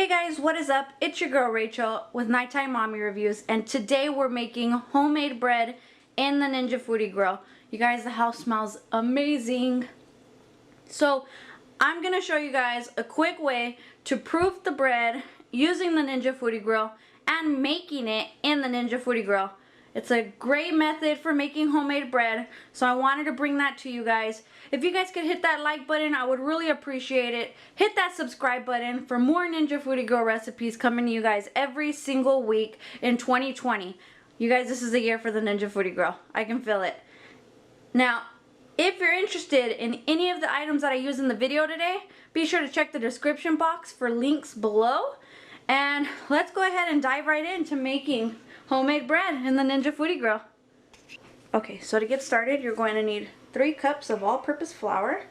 Hey guys, what is up? It's your girl Rachel with Nighttime Mommy Reviews, and today we're making homemade bread in the Ninja Foodi Grill. You guys, the house smells amazing. So I'm gonna show you guys a quick way to proof the bread using the Ninja Foodi Grill and making it in the Ninja Foodi Grill. It's a great method for making homemade bread, so I wanted to bring that to you guys. If you guys could hit that like button, I would really appreciate it. Hit that subscribe button for more Ninja Foodi Grill recipes coming to you guys every single week in 2020. You guys, this is the year for the Ninja Foodi Grill. I can feel it. Now, if you're interested in any of the items that I use in the video today, be sure to check the description box for links below. And let's go ahead and dive right into making homemade bread in the Ninja Foodi Grill. Okay, so to get started, you're going to need 3 cups of all-purpose flour.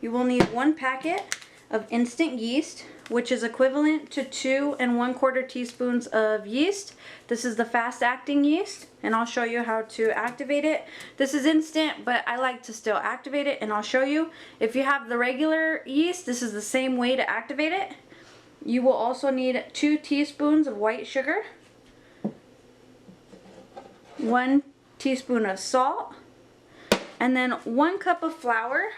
You will need 1 packet of instant yeast, which is equivalent to 2 1/4 teaspoons of yeast. This is the fast-acting yeast, and I'll show you how to activate it. This is instant, but I like to still activate it, and I'll show you. If you have the regular yeast, this is the same way to activate it. You will also need 2 teaspoons of white sugar, 1 teaspoon of salt, and then 1 cup of flour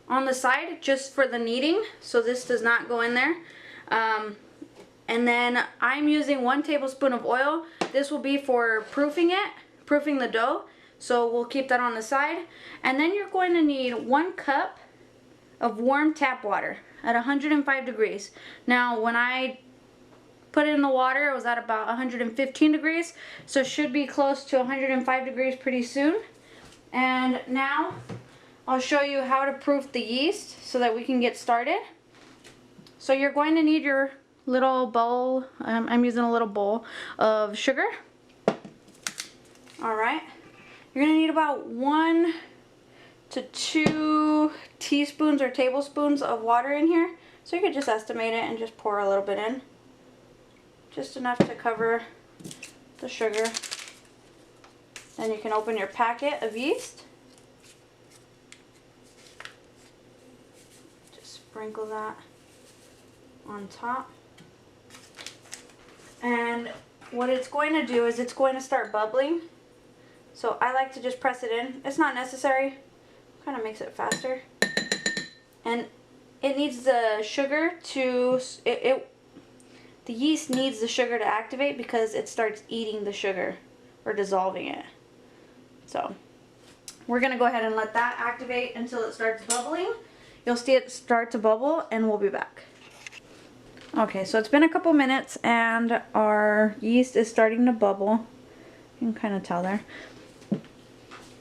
on the side just for the kneading, so this does not go in there. And then I'm using 1 tablespoon of oil. This will be for proofing the dough, so we'll keep that on the side. And then you're going to need 1 cup of warm tap water at 105 degrees. Now when I put it in the water, it was at about 115 degrees, so it should be close to 105 degrees pretty soon. And now I'll show you how to proof the yeast so that we can get started. So you're going to need your little bowl, I'm using a little bowl of sugar. Alright, you're going to need about 1 to 2 teaspoons or tablespoons of water in here. So you could just estimate it and just pour a little bit in. Just enough to cover the sugar. Then you can open your packet of yeast. Just sprinkle that on top. And what it's going to do is it's going to start bubbling. So I like to just press it in. It's not necessary. Kind of makes it faster. And it needs the sugar to, the yeast needs the sugar to activate because it starts eating the sugar or dissolving it. So we're going to go ahead and let that activate until it starts bubbling. You'll see it start to bubble and we'll be back. Okay, so it's been a couple minutes and our yeast is starting to bubble. You can kind of tell there.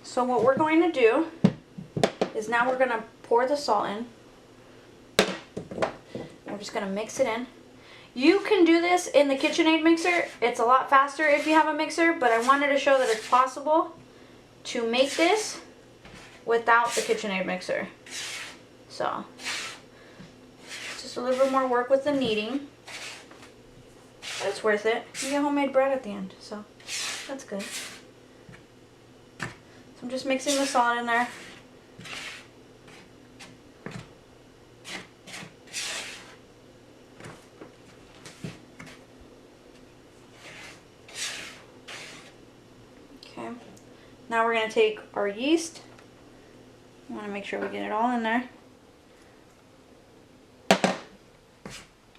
So what we're going to do is now we're going to pour the salt in. We're just going to mix it in. You can do this in the KitchenAid mixer. It's a lot faster if you have a mixer, but I wanted to show that it's possible to make this without the KitchenAid mixer. So, just a little bit more work with the kneading, but it's worth it. You get homemade bread at the end, so that's good. So I'm just mixing the salt in there. Okay, now we're going to take our yeast. We want to make sure we get it all in there.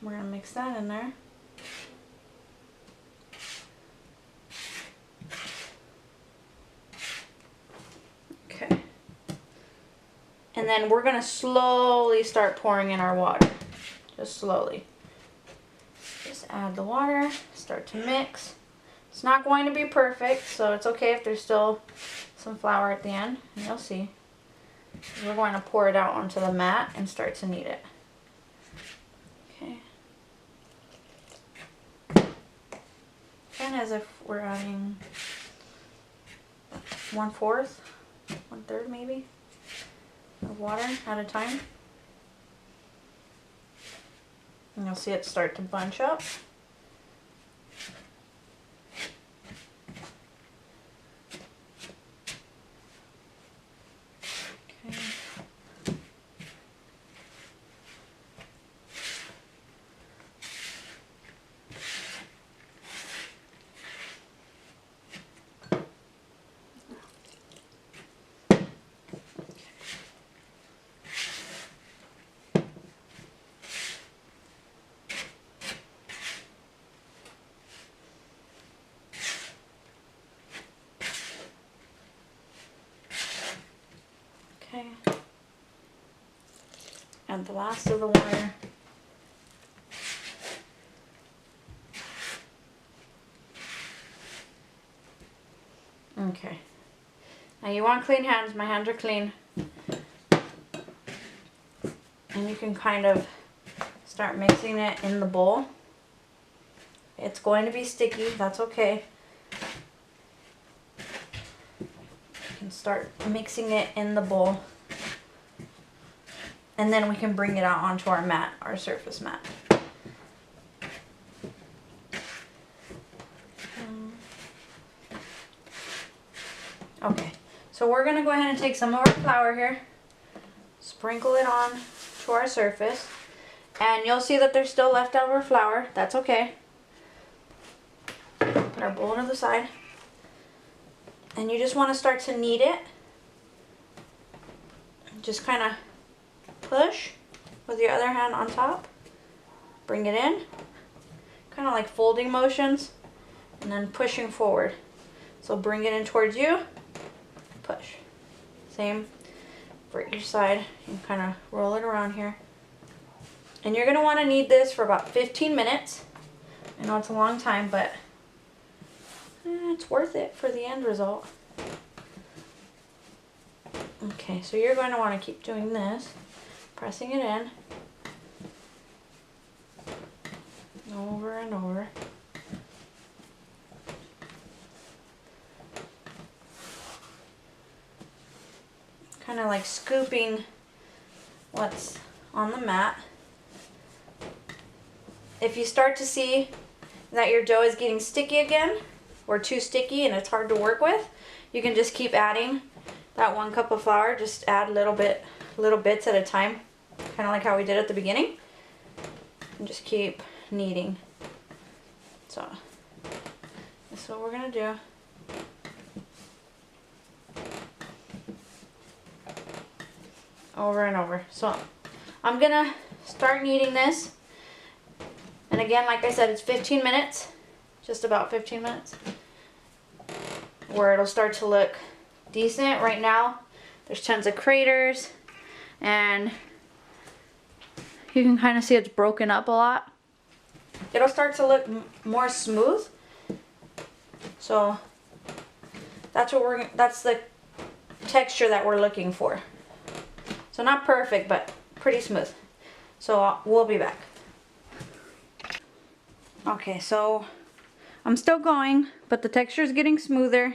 We're going to mix that in there. Okay. And then we're going to slowly start pouring in our water. Just slowly. Just add the water, start to mix. It's not going to be perfect, so it's okay if there's still some flour at the end, and you'll see. We're going to pour it out onto the mat and start to knead it. Okay. Kind of as if we're adding 1/4, 1/3 maybe, of water at a time. And you'll see it start to bunch up. Okay. Add the last of the water. Okay. Now you want clean hands. My hands are clean. And you can kind of start mixing it in the bowl. It's going to be sticky. That's okay. You can start mixing it in the bowl. And then we can bring it out onto our mat, our surface mat. Okay, so we're going to go ahead and take some of our flour here, sprinkle it on to our surface, and you'll see that there's still leftover flour. That's okay. Put our bowl to the side, and you just want to start to knead it. Just kind of push with your other hand on top, bring it in, kind of like folding motions, and then pushing forward. So bring it in towards you, push. Same for each side. You kind of roll it around here. And you're going to want to knead this for about 15 minutes. I know it's a long time, but it's worth it for the end result. Okay, so you're going to want to keep doing this, pressing it in, over and over. Kind of like scooping what's on the mat. If you start to see that your dough is getting sticky again, or too sticky and it's hard to work with, you can just keep adding that 1 cup of flour. Just add little bits at a time, kind of like how we did at the beginning, and just keep kneading. So that's what we're gonna do. Over and over. So I'm gonna start kneading this, and again, like I said, it's 15 minutes, just about 15 minutes, where it'll start to look decent. Right now there's tons of craters, and you can kind of see it's broken up a lot. It'll start to look more smooth, so that's the texture that we're looking for. So not perfect, but pretty smooth. So we'll be back. Okay, so I'm still going, but the texture is getting smoother.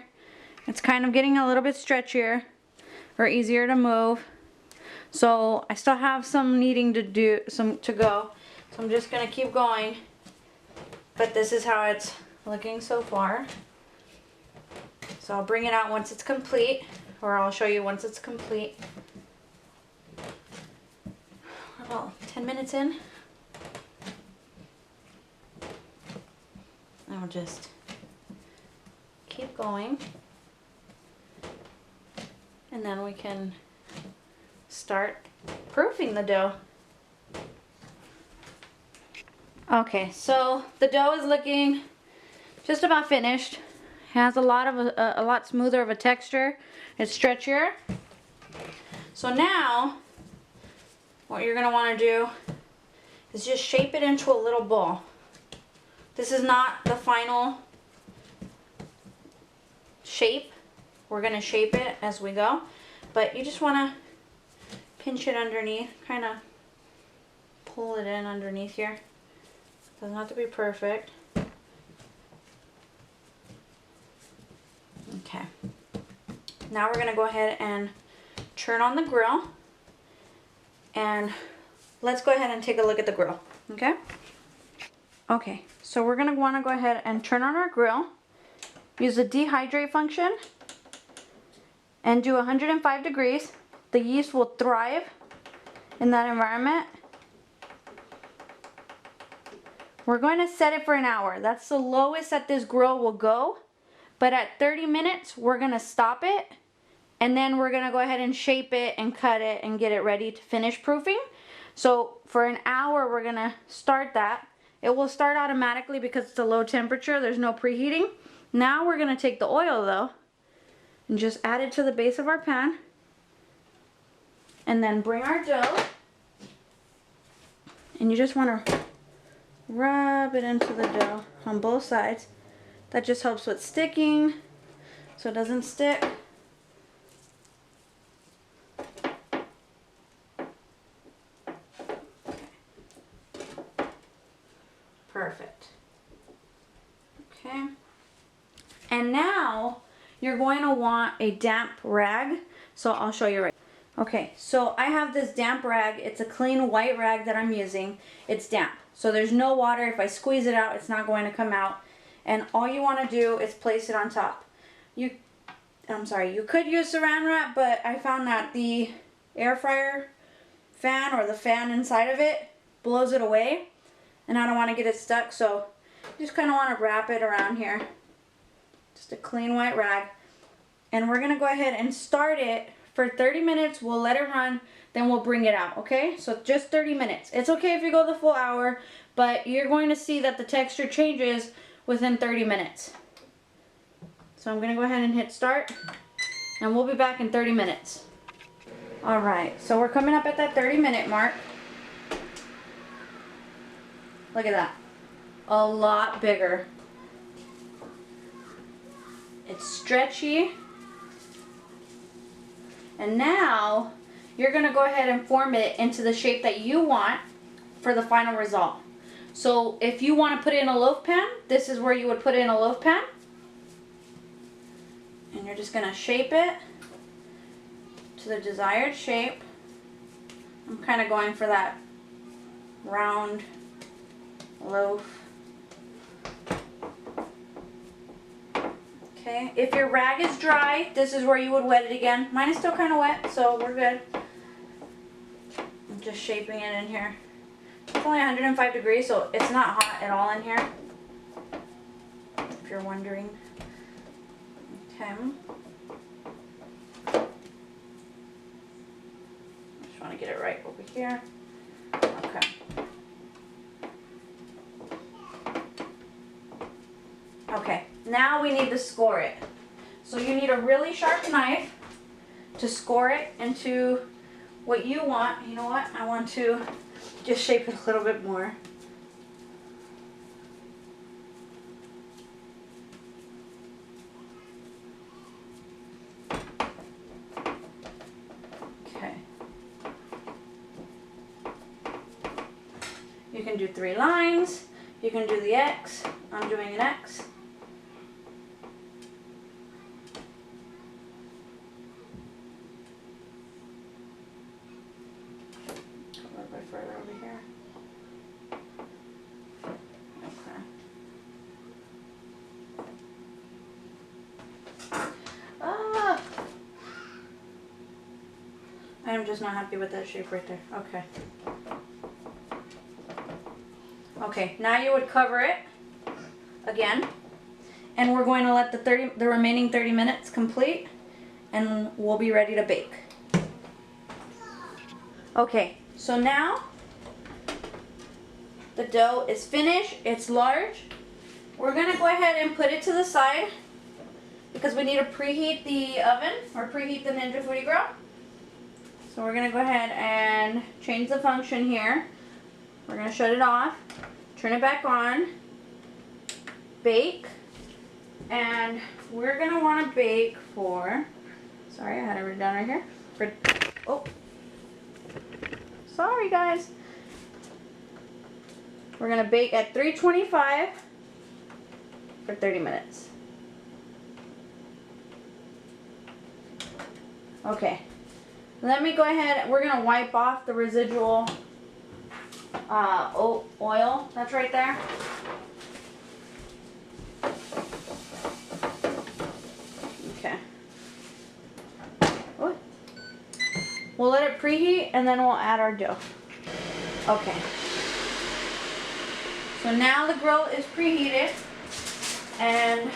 It's kind of getting a little bit stretchier or easier to move. So I still have some kneading to go. So I'm just gonna keep going. But this is how it's looking so far. So I'll bring it out once it's complete, or I'll show you once it's complete. Well, 10 minutes in. I'll just keep going, and then we can start proofing the dough. Okay, so the dough is looking just about finished. It has a lot smoother of a texture. It's stretchier. So now what you're gonna want to do is just shape it into a little ball. This is not the final shape. We're gonna shape it as we go, but you just want to pinch it underneath, kind of pull it in underneath here. Doesn't have to be perfect. Okay. Now we're gonna go ahead and turn on the grill, and let's go ahead and take a look at the grill. Okay. Okay, so we're gonna want to go ahead and turn on our grill, use the dehydrate function, and do 105 degrees. The yeast will thrive in that environment. We're going to set it for an hour. That's the lowest that this grill will go. But at 30 minutes, we're gonna stop it, and then we're gonna go ahead and shape it and cut it and get it ready to finish proofing. So for an hour, we're gonna start that. It will start automatically because it's a low temperature. There's no preheating. Now we're gonna take the oil though and just add it to the base of our pan. And then bring our dough. And you just want to rub it into the dough on both sides. That just helps with sticking so it doesn't stick. Perfect. Okay. And now you're going to want a damp rag. So I'll show you right. Okay, so I have this damp rag. It's a clean white rag that I'm using. It's damp. So there's no water. If I squeeze it out, it's not going to come out. And all you want to do is place it on top. You could use saran wrap, but I found that the air fryer fan or the fan inside of it blows it away. And I don't want to get it stuck, so you just kind of want to wrap it around here. Just a clean white rag. And we're going to go ahead and start it for 30 minutes. We'll let it run, then we'll bring it out, okay? So just 30 minutes. It's okay if you go the full hour, but you're going to see that the texture changes within 30 minutes. So I'm going to go ahead and hit start, and we'll be back in 30 minutes. Alright, so we're coming up at that 30-minute mark. Look at that. A lot bigger. It's stretchy. And now you're going to go ahead and form it into the shape that you want for the final result. So if you want to put it in a loaf pan, this is where you would put it in a loaf pan. And you're just going to shape it to the desired shape. I'm kind of going for that round loaf. Okay, if your rag is dry, this is where you would wet it again. Mine is still kind of wet, so we're good. I'm just shaping it in here. It's only 105 degrees, so it's not hot at all in here, if you're wondering. Okay. Just want to get it right over here. Okay. Okay, now we need to score it. So you need a really sharp knife to score it into what you want. You know what? I want to just shape it a little bit more. Okay. You can do 3 lines. You can do the X. I'm doing an X. A little bit further over here. Okay. Ah! I am just not happy with that shape right there. Okay. Okay, now you would cover it again, and we're going to let the remaining 30 minutes complete, and we'll be ready to bake. Okay, so now the dough is finished. It's large. We're going to go ahead and put it to the side because we need to preheat the oven or preheat the Ninja Foodi Grill. So we're going to go ahead and change the function here. We're going to shut it off, turn it back on, bake, and we're going to want to bake for, sorry, I had it written down right here. Oh, sorry guys. We're going to bake at 325 for 30 minutes. Okay, let me go ahead, we're going to wipe off the residual oil that's right there. Okay. Ooh. We'll let it preheat and then we'll add our dough. Okay. So now the grill is preheated, and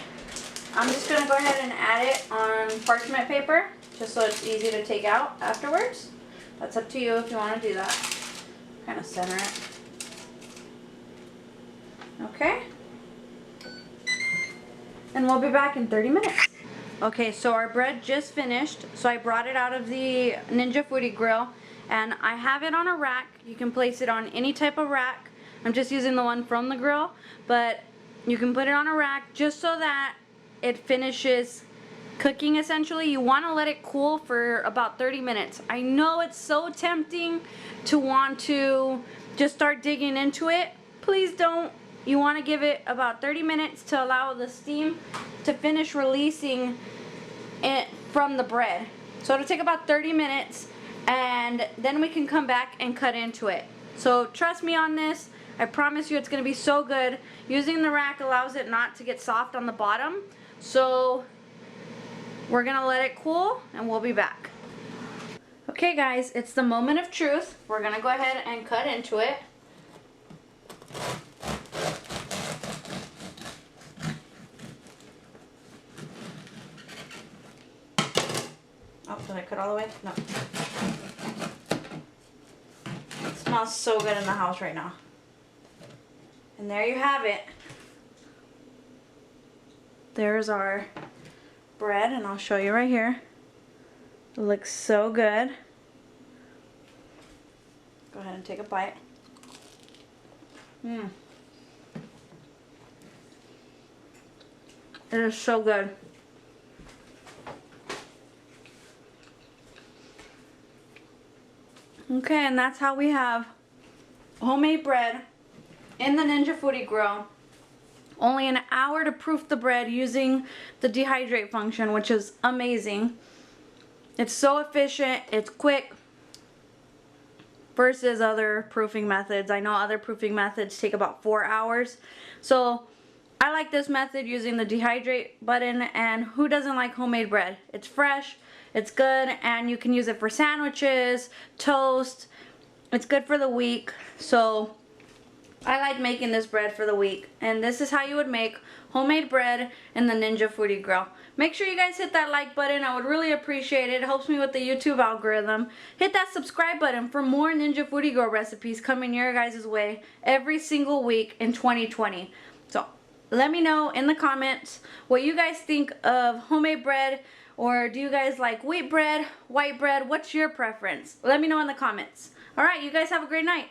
I'm just going to go ahead and add it on parchment paper just so it's easy to take out afterwards. That's up to you if you want to do that. Kind of center it. Okay. And we'll be back in 30 minutes. Okay, so our bread just finished. So I brought it out of the Ninja Foodi Grill, and I have it on a rack. You can place it on any type of rack. I'm just using the one from the grill, but you can put it on a rack just so that it finishes cooking essentially. You want to let it cool for about 30 minutes. I know it's so tempting to want to just start digging into it. Please don't. You want to give it about 30 minutes to allow the steam to finish releasing it from the bread. So it'll take about 30 minutes, and then we can come back and cut into it. So trust me on this. I promise you it's going to be so good. Using the rack allows it not to get soft on the bottom. So we're going to let it cool and we'll be back. Okay guys, it's the moment of truth. We're going to go ahead and cut into it. Oh, did I cut all the way? No. It smells so good in the house right now. And there you have it. There's our bread, and I'll show you right here. It looks so good. Go ahead and take a bite. It is so good. Okay, and that's how we have homemade bread in the Ninja Foodi Grill. Only an hour to proof the bread using the Dehydrate function, which is amazing. It's so efficient, it's quick versus other proofing methods. I know other proofing methods take about 4 hours. So I like this method using the Dehydrate button, and who doesn't like homemade bread? It's fresh, it's good, and you can use it for sandwiches, toast. It's good for the week. So I like making this bread for the week, and this is how you would make homemade bread in the Ninja Foodi Grill. Make sure you guys hit that like button. I would really appreciate it. It helps me with the YouTube algorithm. Hit that subscribe button for more Ninja Foodi Grill recipes coming your guys' way every single week in 2020. So let me know in the comments what you guys think of homemade bread, or do you guys like wheat bread, white bread? What's your preference? Let me know in the comments. Alright, you guys have a great night.